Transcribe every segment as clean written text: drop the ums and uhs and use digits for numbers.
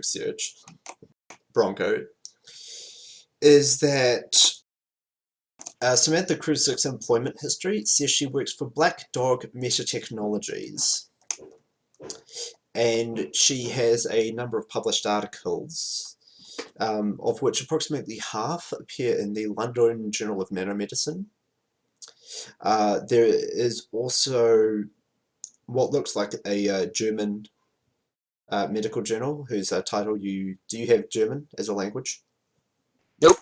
search, Bronco, is that Samantha Crusick's employment history says she works for Black Dog Meta Technologies, and she has a number of published articles, of which approximately half appear in the London Journal of Nanomedicine. There is also what looks like a German medical journal whose title do you have German as a language? Nope.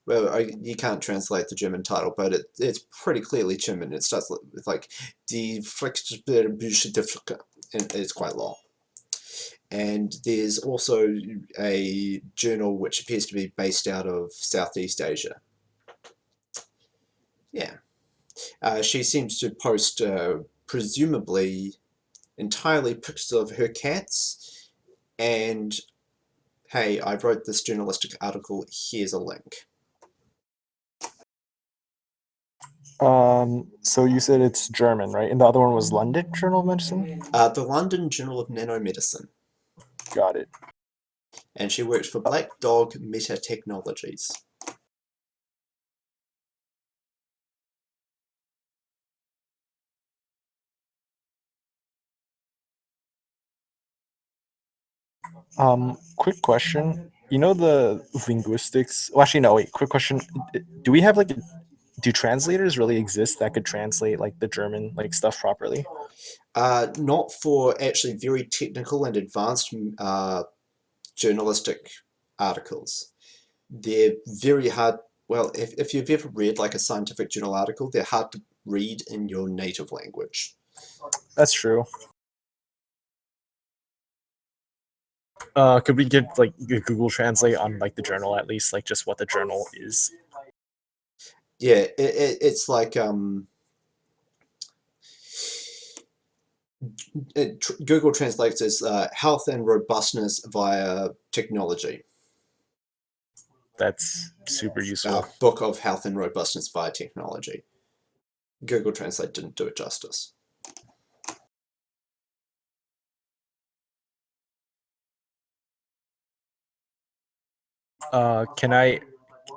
Well, you can't translate the German title, but it's pretty clearly German. It starts with like die and it's quite long. And there's also a journal which appears to be based out of Southeast Asia. Yeah. She seems to post presumably entirely pictures of her cats, and hey, I wrote this journalistic article, here's a link. So you said it's German, right? And the other one was London Journal of Medicine? The London Journal of Nanomedicine. Got it. And she works for Black Dog Meta Technologies. Quick question. You know the linguistics? Well, actually, no. Wait. Quick question. Do we have do translators really exist that could translate like the German stuff properly? Not for actually very technical and advanced journalistic articles. They're very hard. Well, if you've ever read like a scientific journal article, they're hard to read in your native language. That's true. Could we get like Google Translate on like the journal at least, like just what the journal is? Yeah, it's like Google translates as health and robustness via technology. That's super useful. Book of Health and Robustness via Technology. Google Translate didn't do it justice. Can I?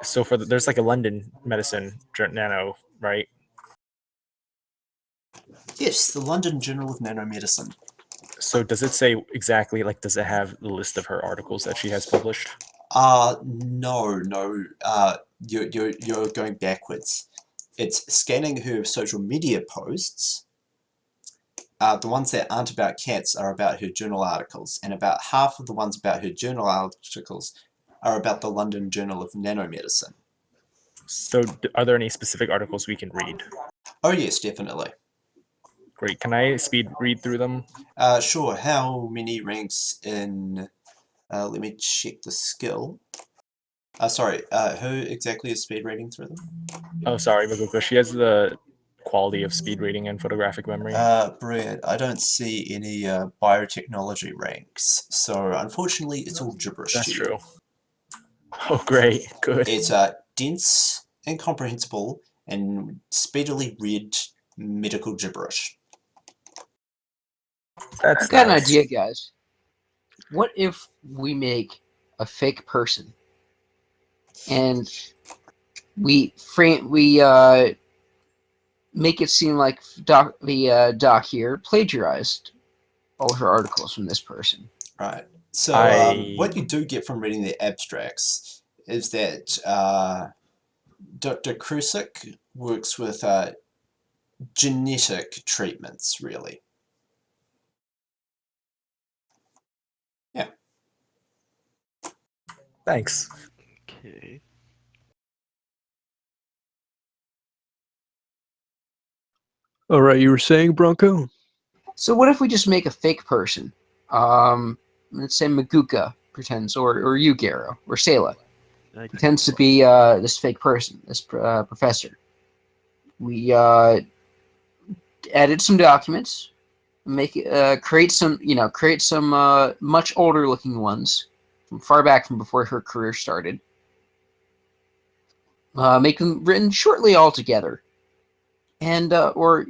So there's like a London Medicine Nano, right? Yes, the London Journal of Nanomedicine. So does it say exactly, like, does it have the list of her articles that she has published? No. You're going backwards. It's scanning her social media posts. The ones that aren't about cats are about her journal articles, and about half of the ones about her journal articles are about the London Journal of Nanomedicine. So are there any specific articles we can read? Oh yes, definitely. Great. Can I speed read through them? Sure. How many ranks in... let me check the skill. Sorry, who exactly is speed reading through them? Oh, sorry, Maguka. She has the quality of speed reading and photographic memory. Brilliant. I don't see any biotechnology ranks, so unfortunately it's all gibberish. That's true. Oh, great. Good. It's dense, incomprehensible, and speedily read medical gibberish. I've got an idea, guys. What if we make a fake person, and we make it seem like the doc here plagiarized all her articles from this person? Right. So what you do get from reading the abstracts is that Dr. Crusick works with genetic treatments, really. Yeah. Thanks. Okay. All right, you were saying, Bronco? So what if we just make a fake person? Let's say Maguka pretends, or you, Garo, or Sayla pretends to be this fake person, this professor. We edit some documents, make create some much older looking ones from far back from before her career started. Make them written shortly all together, and or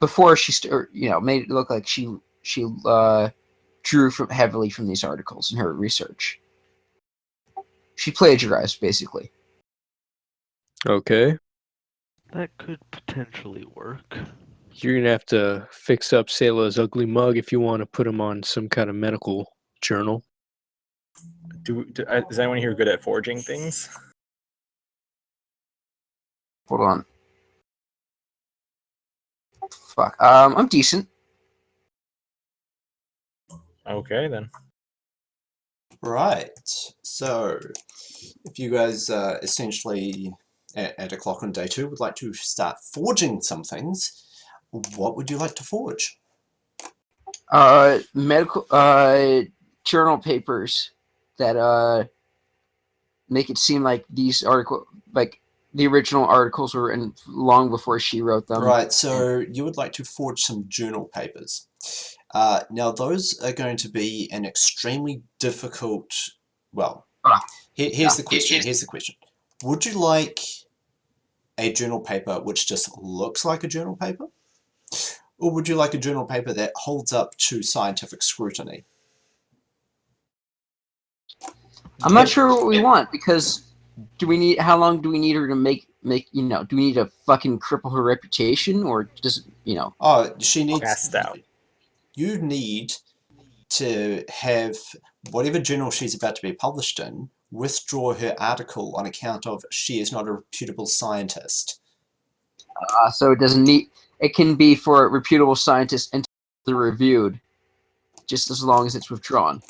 before she made it look like she drew heavily from these articles in her research. She plagiarized, basically. Okay. That could potentially work. You're gonna have to fix up Sayla's ugly mug if you want to put him on some kind of medical journal. Is anyone here good at forging things? Hold on. Fuck. I'm decent. Okay, then. Right. So, if you guys essentially at o'clock on day 2 would like to start forging some things, what would you like to forge? Medical journal papers that make it seem like these the original articles were written long before she wrote them. Right, so you would like to forge some journal papers. Now, those are going to be an extremely difficult... Well, here's the question. Would you like a journal paper which just looks like a journal paper? Or would you like a journal paper that holds up to scientific scrutiny? I'm not sure what we want, because how long do we need her to make do we need to fucking cripple her reputation, or just Oh, she needs... Passed out. You need to have whatever journal she's about to be published in withdraw her article on account of she is not a reputable scientist. So it can be for reputable scientists and reviewed, just as long as it's withdrawn.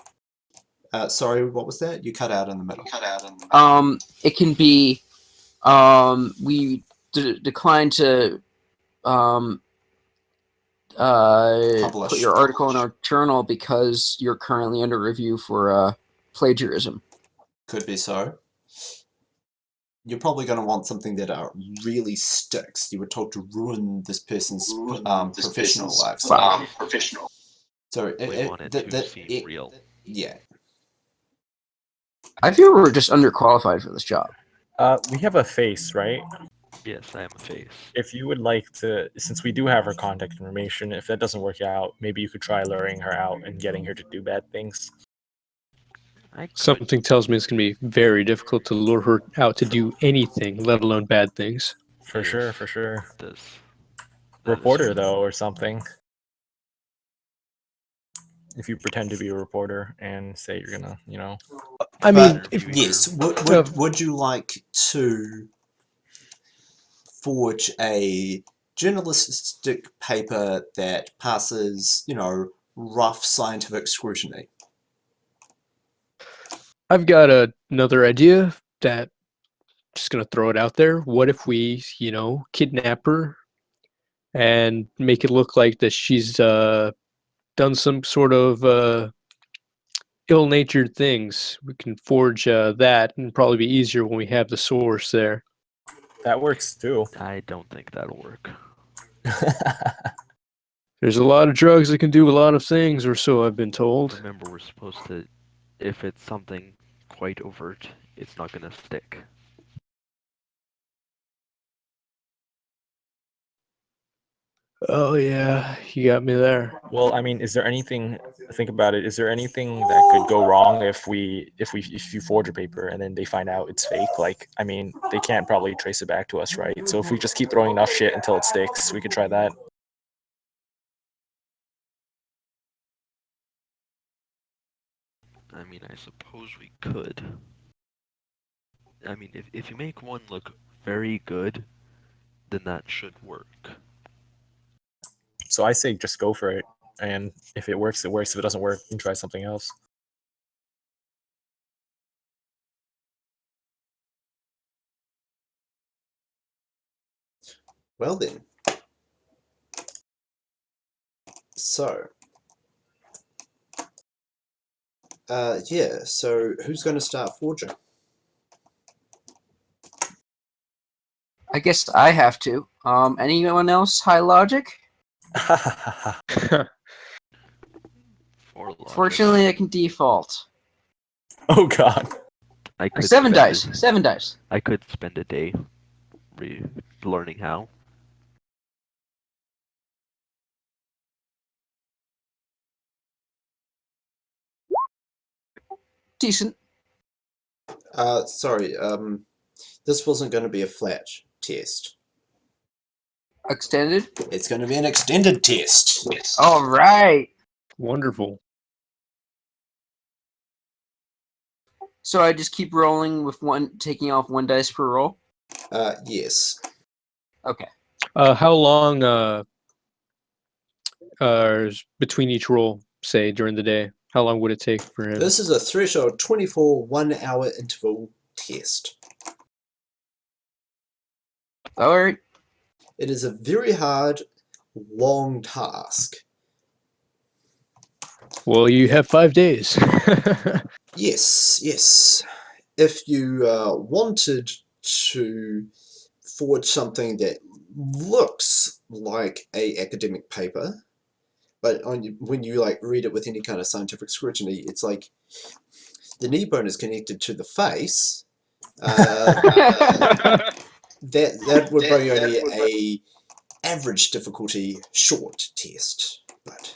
Sorry, what was that? You cut out in the middle. It can be, we decline to put your article in our journal because you're currently under review for plagiarism. Could be so. You're probably going to want something that really sticks. You were told to ruin this person's professional life. So We want it to seem real. Yeah. I feel we're just underqualified for this job. We have a face, right? Yes, I am a face. If you would like to, since we do have her contact information, if that doesn't work out, maybe you could try luring her out and getting her to do bad things. Something tells me it's going to be very difficult to lure her out to do anything, let alone bad things. For sure. This Reporter, though, or something. If you pretend to be a reporter and say you're gonna, I mean, yes. Would you like to forge a journalistic paper that passes, rough scientific scrutiny? I've got another idea that just going to throw it out there. What if we, kidnap her and make it look like that she's done some sort of ill-natured things? We can forge that, and probably be easier when we have the source there. That works too. I don't think that'll work. There's a lot of drugs that can do a lot of things, or so I've been told. Remember, we're supposed to, if it's something quite overt, it's not going to stick. Oh yeah, you got me there. Well, I mean, is there anything? Think about it. Is there anything that could go wrong if you forge a paper and then they find out it's fake? Like, I mean, they can't probably trace it back to us, right? So if we just keep throwing enough shit until it sticks, we could try that. I mean, I suppose we could. I mean, if you make one look very good, then that should work. So I say just go for it, and if it works, it works. If it doesn't work, you can try something else. Well then. So. Yeah, so who's going to start forging? I guess I have to. Anyone else high logic? Fortunately, I can default. Oh god. I could 7 spend dice. a- 7 dice. I could spend a day learning how. decent. Sorry, this wasn't going to be a flat test. Extended. It's going to be an extended test. All right. Wonderful. So I just keep rolling with taking off 1 dice per roll. Yes. Okay. How long is between each roll, say, during the day? How long would it take for him? This is a threshold 24 1-hour interval test. All right. It is a very hard, long task. Well, you have 5 days. Yes, yes. If you wanted to forge something that looks like a academic paper, but when you like read it with any kind of scientific scrutiny, it's like the knee bone is connected to the face. That would bring only a average difficulty short test, but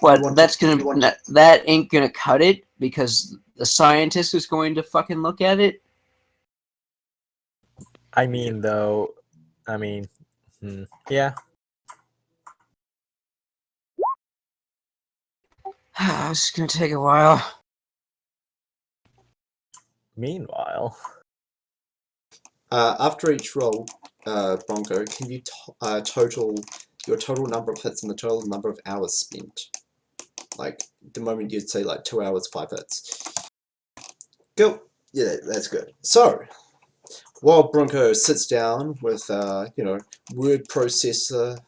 that ain't gonna cut it because the scientist is going to fucking look at it. I mean, though, yeah. It's gonna take a while. Meanwhile, after each roll, Bronco, can you total your total number of hits and the total number of hours spent? Like the moment you'd say like 2 hours, 5 hits. Go. Yeah, that's good. So while Bronco sits down with word processor,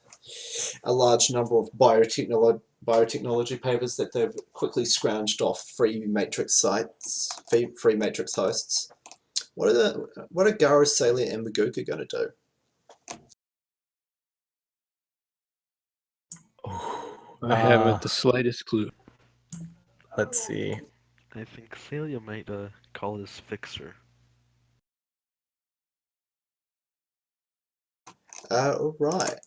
a large number of biotechnology papers that they've quickly scrounged off free matrix hosts. What are Garo, Salia, and Maguka going to do? I haven't the slightest clue. Let's see. I think Celia might call his fixer. Right.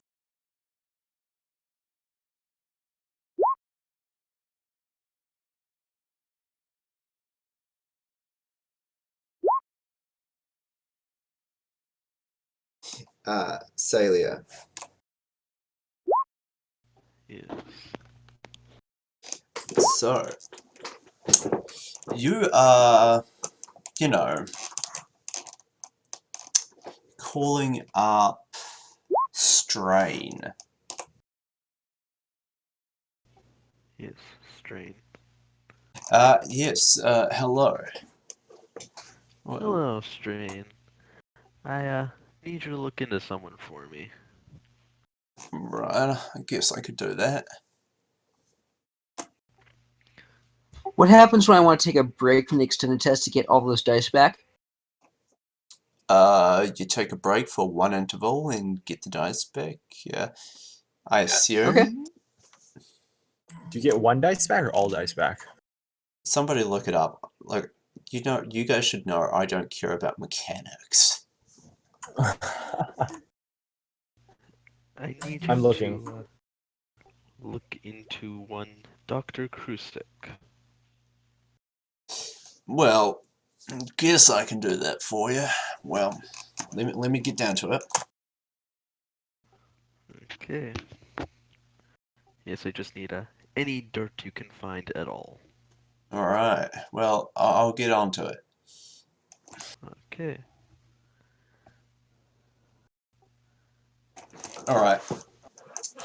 Salia. Yes. So, you are, calling up Strain. Yes, Strain. Yes, hello. Hello, Strain. I need you to look into someone for me. Right, I guess I could do that. What happens when I want to take a break from the extended test to get all those dice back? You take a break for 1 interval and get the dice back. Yeah, I assume. Okay. Do you get 1 dice back or all dice back? Somebody look it up. Like, you guys should know I don't care about mechanics. I need you I'm looking. to look into one Dr. Krusek. Well, guess I can do that for you. Well, let me get down to it. Okay. Yes, I just need any dirt you can find at all. All right. Well, I'll get on to it. Okay. All right.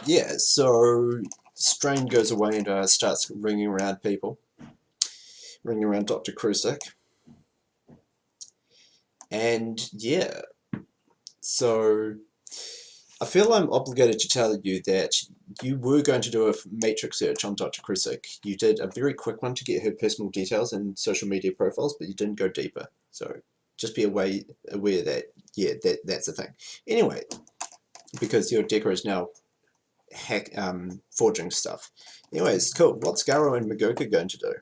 Yeah. So Strain goes away and starts ringing around people, ringing around Dr. Krusek. And yeah, so I feel I'm obligated to tell you that you were going to do a matrix search on Dr. Krusek. You did a very quick one to get her personal details and social media profiles, but you didn't go deeper. So just be aware that, yeah, that's the thing. Anyway, because your Decker is now forging stuff. Anyways, cool. What's Garo and Magoka going to do?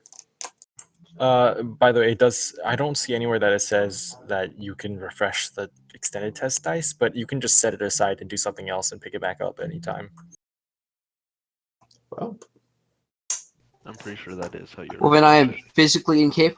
By the way, I don't see anywhere that it says that you can refresh the extended test dice, but you can just set it aside and do something else and pick it back up anytime. Well, I'm pretty sure that is how you're. Well, then I am physically incapable